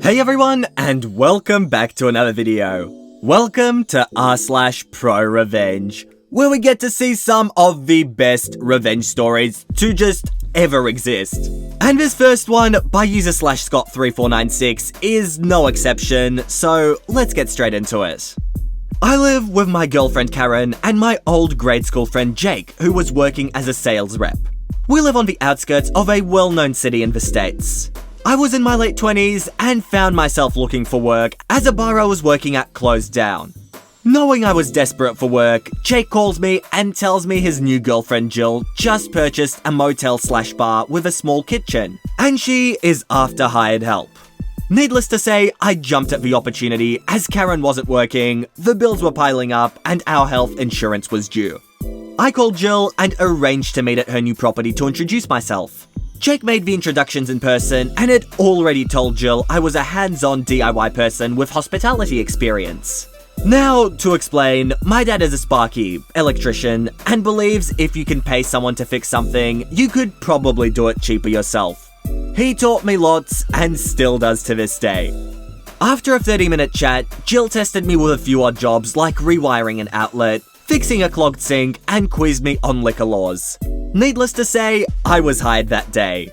Hey everyone, and welcome back to another video. Welcome to r/ProRevenge, where we get to see some of the best revenge stories to just ever exist. And this first one, by user /Scott3496, is no exception, so let's get straight into it. I live with my girlfriend Karen and my old grade school friend Jake, who was working as a sales rep. We live on the outskirts of a well-known city in the States. I was in my late 20s and found myself looking for work as a bar I was working at closed down. Knowing I was desperate for work, Jake calls me and tells me his new girlfriend Jill just purchased a motel/bar with a small kitchen, and she is after hired help. Needless to say, I jumped at the opportunity as Karen wasn't working, the bills were piling up, and our health insurance was due. I called Jill and arranged to meet at her new property to introduce myself. Jake made the introductions in person and had already told Jill I was a hands-on DIY person with hospitality experience. Now, to explain, my dad is a sparky, electrician, and believes if you can pay someone to fix something, you could probably do it cheaper yourself. He taught me lots and still does to this day. After a 30-minute chat, Jill tested me with a few odd jobs like rewiring an outlet, fixing a clogged sink, and quizzed me on liquor laws. Needless to say, I was hired that day.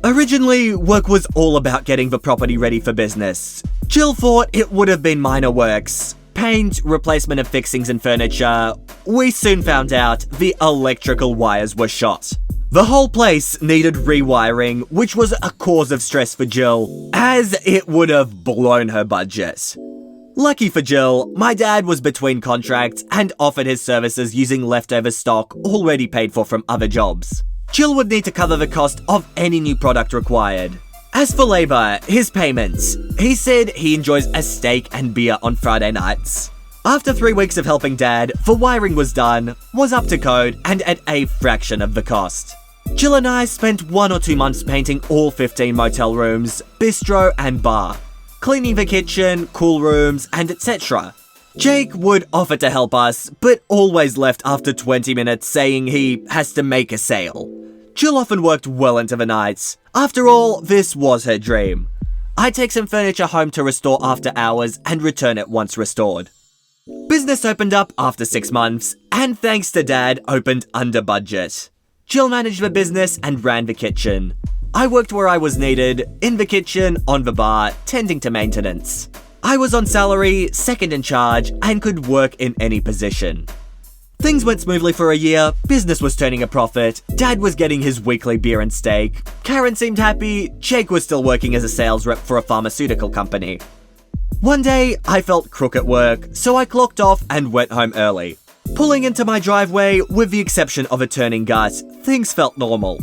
Originally, work was all about getting the property ready for business. Jill thought it would have been minor works. Paint, replacement of fixings and furniture. We soon found out the electrical wires were shot. The whole place needed rewiring, which was a cause of stress for Jill, as it would have blown her budget. Lucky for Jill, my dad was between contracts and offered his services using leftover stock already paid for from other jobs. Jill would need to cover the cost of any new product required. As for labor, his payments, he said he enjoys a steak and beer on Friday nights. After 3 weeks of helping Dad, the wiring was done, was up to code, and at a fraction of the cost. Jill and I spent 1 or 2 months painting all 15 motel rooms, bistro, and bar, cleaning the kitchen, cool rooms, and etc. Jake would offer to help us, but always left after 20 minutes saying he has to make a sale. Jill often worked well into the nights. After all, this was her dream. I'd take some furniture home to restore after hours and return it once restored. Business opened up after 6 months, and thanks to Dad, opened under budget. Jill managed the business and ran the kitchen. I worked where I was needed, in the kitchen, on the bar, tending to maintenance. I was on salary, second in charge, and could work in any position. Things went smoothly for a year, business was turning a profit, Dad was getting his weekly beer and steak, Karen seemed happy, Jake was still working as a sales rep for a pharmaceutical company. One day, I felt crook at work, so I clocked off and went home early. Pulling into my driveway, with the exception of a turning gut, things felt normal.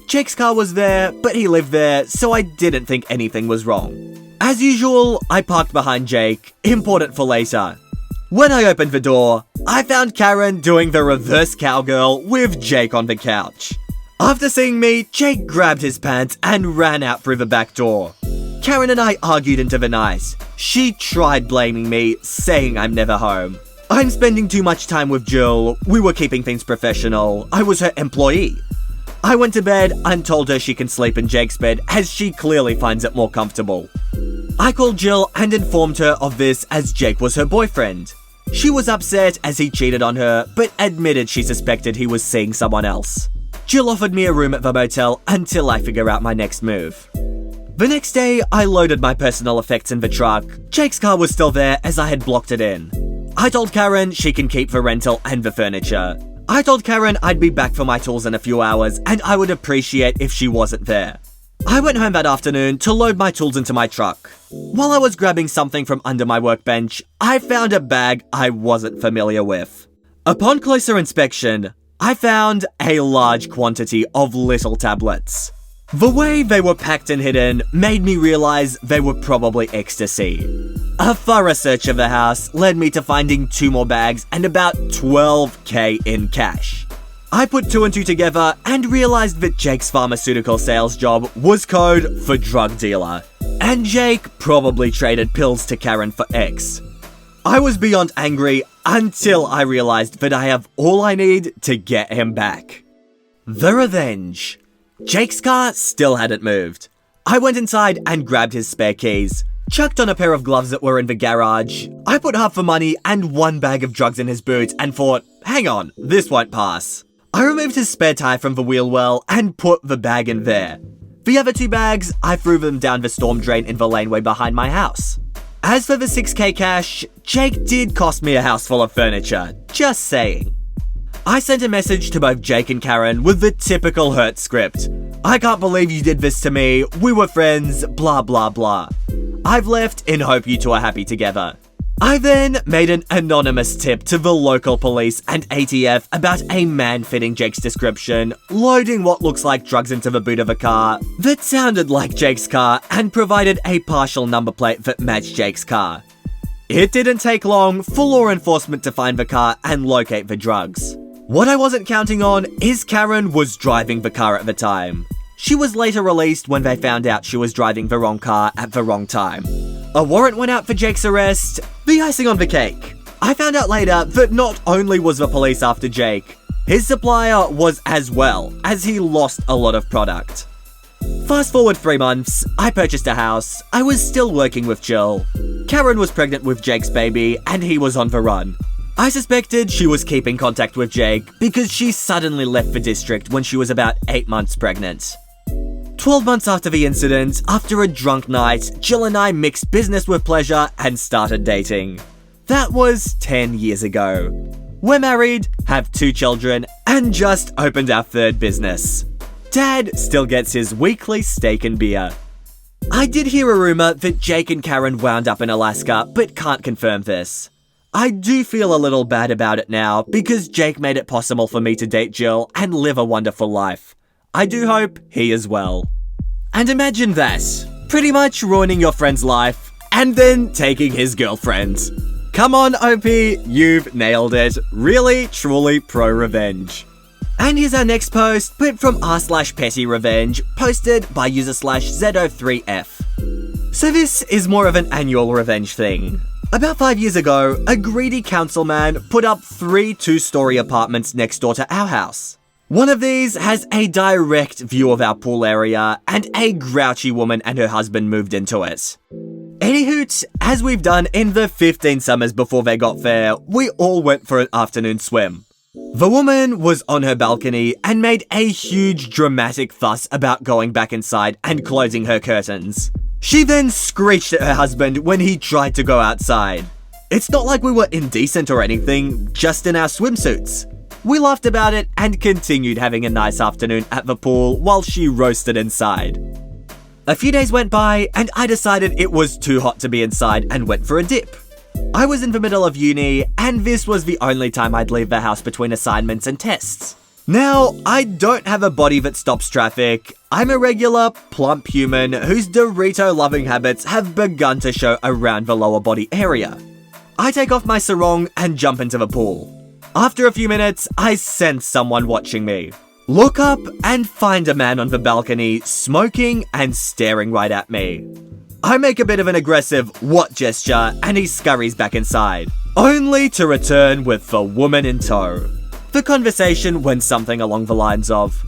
Jake's car was there, but he lived there, so I didn't think anything was wrong. As usual, I parked behind Jake, important for later. When I opened the door, I found Karen doing the reverse cowgirl with Jake on the couch. After seeing me, Jake grabbed his pants and ran out through the back door. Karen and I argued into the night. She tried blaming me, saying I'm never home. I'm spending too much time with Jill, we were keeping things professional, I was her employee. I went to bed and told her she can sleep in Jake's bed as she clearly finds it more comfortable. I called Jill and informed her of this as Jake was her boyfriend. She was upset as he cheated on her, but admitted she suspected he was seeing someone else. Jill offered me a room at the motel until I figure out my next move. The next day, I loaded my personal effects in the truck. Jake's car was still there as I had blocked it in. I told Karen she can keep the rental and the furniture. I told Karen I'd be back for my tools in a few hours and I would appreciate if she wasn't there. I went home that afternoon to load my tools into my truck. While I was grabbing something from under my workbench, I found a bag I wasn't familiar with. Upon closer inspection, I found a large quantity of little tablets. The way they were packed and hidden made me realize they were probably ecstasy. A thorough search of the house led me to finding 2 more bags and about $12,000 in cash. I put 2 and 2 together and realized that Jake's pharmaceutical sales job was code for drug dealer, and Jake probably traded pills to Karen for X. I was beyond angry until I realized that I have all I need to get him back. The Revenge. Jake's car still hadn't moved. I went inside and grabbed his spare keys, chucked on a pair of gloves that were in the garage. I put half the money and one bag of drugs in his boot and thought, hang on, this won't pass. I removed his spare tire from the wheel well and put the bag in there. The other 2 bags, I threw them down the storm drain in the laneway behind my house. As for the $6K cash, Jake did cost me a house full of furniture, just saying. I sent a message to both Jake and Karen with the typical hurt script. I can't believe you did this to me, we were friends, blah blah blah. I've left in hope you two are happy together. I then made an anonymous tip to the local police and ATF about a man fitting Jake's description, loading what looks like drugs into the boot of a car that sounded like Jake's car and provided a partial number plate that matched Jake's car. It didn't take long for law enforcement to find the car and locate the drugs. What I wasn't counting on is Karen was driving the car at the time. She was later released when they found out she was driving the wrong car at the wrong time. A warrant went out for Jake's arrest, the icing on the cake. I found out later that not only was the police after Jake, his supplier was as well, as he lost a lot of product. Fast forward 3 months, I purchased a house, I was still working with Jill. Karen was pregnant with Jake's baby and he was on the run. I suspected she was keeping contact with Jake because she suddenly left the district when she was about 8 months pregnant. 12 months after the incident, after a drunk night, Jill and I mixed business with pleasure and started dating. That was 10 years ago. We're married, have 2 children, and just opened our 3rd business. Dad still gets his weekly steak and beer. I did hear a rumor that Jake and Karen wound up in Alaska, but can't confirm this. I do feel a little bad about it now because Jake made it possible for me to date Jill and live a wonderful life. I do hope he as well. And imagine that, pretty much ruining your friend's life and then taking his girlfriend. Come on, OP, you've nailed it. Really, truly pro-revenge. And here's our next post, but from r/pettyrevenge, posted by user/Z03F. So this is more of an annual revenge thing. About 5 years ago, a greedy councilman put up 3 2-story apartments next door to our house. One of these has a direct view of our pool area, and a grouchy woman and her husband moved into it. Anyhoot, as we've done in the 15 summers before they got there, we all went for an afternoon swim. The woman was on her balcony and made a huge dramatic fuss about going back inside and closing her curtains. She then screeched at her husband when he tried to go outside. It's not like we were indecent or anything, just in our swimsuits. We laughed about it and continued having a nice afternoon at the pool while she roasted inside. A few days went by and I decided it was too hot to be inside and went for a dip. I was in the middle of uni and this was the only time I'd leave the house between assignments and tests. Now, I don't have a body that stops traffic. I'm a regular, plump human whose Dorito-loving habits have begun to show around the lower body area. I take off my sarong and jump into the pool. After a few minutes, I sense someone watching me. Look up and find a man on the balcony, smoking and staring right at me. I make a bit of an aggressive what gesture and he scurries back inside, only to return with the woman in tow. The conversation went something along the lines of,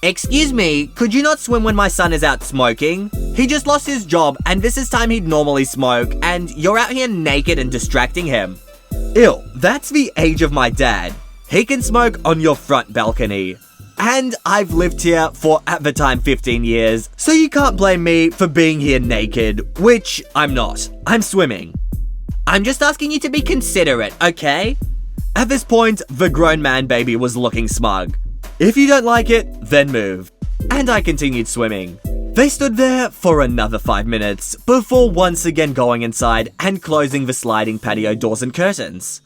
"Excuse me, could you not swim when my son is out smoking? He just lost his job and this is time he'd normally smoke and you're out here naked and distracting him." Ew, that's the age of my dad. He can smoke on your front balcony. And I've lived here for, at the time, 15 years, so you can't blame me for being here naked, which I'm not. I'm swimming. I'm just asking you to be considerate, okay? At this point, the grown man baby was looking smug. If you don't like it, then move. And I continued swimming. They stood there for another 5 minutes before once again going inside and closing the sliding patio doors and curtains.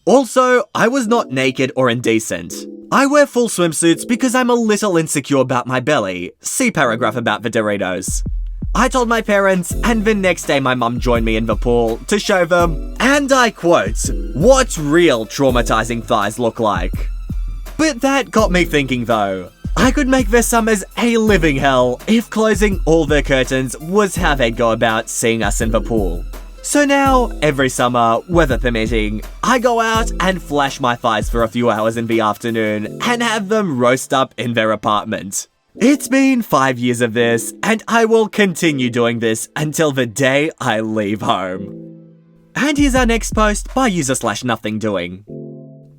Also, I was not naked or indecent. I wear full swimsuits because I'm a little insecure about my belly. See paragraph about the Doritos. I told my parents, and the next day my mum joined me in the pool to show them, and I quote, "what real traumatizing thighs look like." But that got me thinking though. I could make their summers a living hell if closing all their curtains was how they'd go about seeing us in the pool. So now, every summer, weather permitting, I go out and flash my thighs for a few hours in the afternoon and have them roast up in their apartment. It's been 5 years of this, and I will continue doing this until the day I leave home. And here's our next post by user/nothingdoing.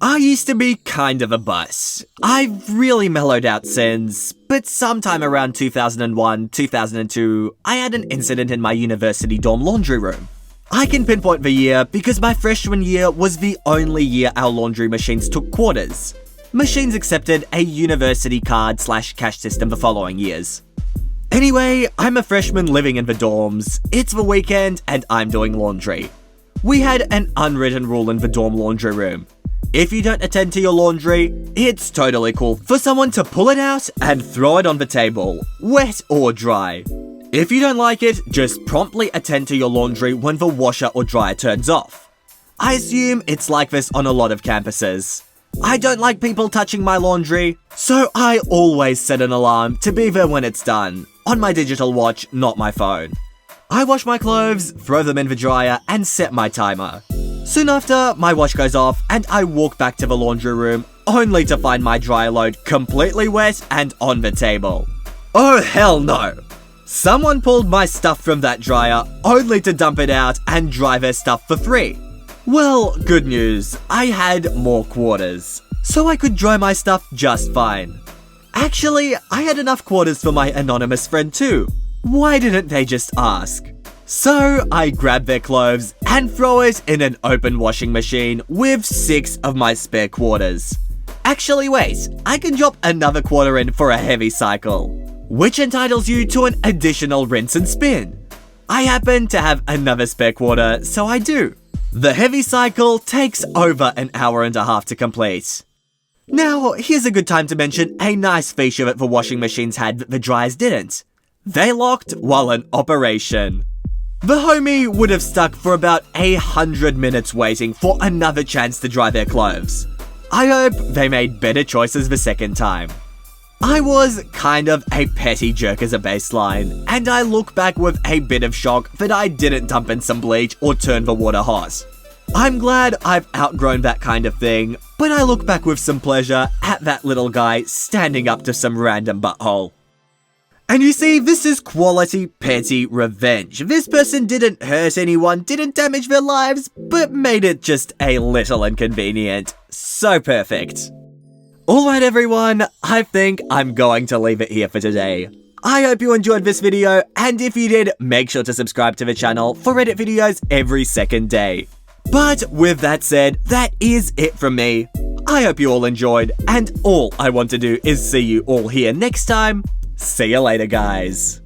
I used to be kind of a bus. I've really mellowed out since, but sometime around 2001, 2002, I had an incident in my university dorm laundry room. I can pinpoint the year because my freshman year was the only year our laundry machines took quarters. Machines accepted a university card/cash system the following years. Anyway, I'm a freshman living in the dorms, it's the weekend, and I'm doing laundry. We had an unwritten rule in the dorm laundry room. If you don't attend to your laundry, it's totally cool for someone to pull it out and throw it on the table, wet or dry. If you don't like it, just promptly attend to your laundry when the washer or dryer turns off. I assume it's like this on a lot of campuses. I don't like people touching my laundry, so I always set an alarm to be there when it's done, on my digital watch, not my phone. I wash my clothes, throw them in the dryer, and set my timer. Soon after, my watch goes off and I walk back to the laundry room, only to find my dryer load completely wet and on the table. Oh hell no! Someone pulled my stuff from that dryer, only to dump it out and dry their stuff for free. Well, good news, I had more quarters, so I could dry my stuff just fine. Actually, I had enough quarters for my anonymous friend too. Why didn't they just ask? So I grab their clothes and throw it in an open washing machine with 6 of my spare quarters. Actually wait, I can drop another quarter in for a heavy cycle, which entitles you to an additional rinse and spin. I happen to have another spare quarter, so I do. The heavy cycle takes over an hour and a half to complete. Now, here's a good time to mention a nice feature that the washing machines had that the dryers didn't. They locked while in operation. The homie would have stuck for about 100 minutes waiting for another chance to dry their clothes. I hope they made better choices the second time. I was kind of a petty jerk as a baseline, and I look back with a bit of shock that I didn't dump in some bleach or turn the water hot. I'm glad I've outgrown that kind of thing, but I look back with some pleasure at that little guy standing up to some random butthole. And you see, this is quality petty revenge. This person didn't hurt anyone, didn't damage their lives, but made it just a little inconvenient. So perfect. Alright everyone, I think I'm going to leave it here for today. I hope you enjoyed this video, and if you did, make sure to subscribe to the channel for Reddit videos every second day. But with that said, that is it from me. I hope you all enjoyed, and all I want to do is see you all here next time. See you later, guys.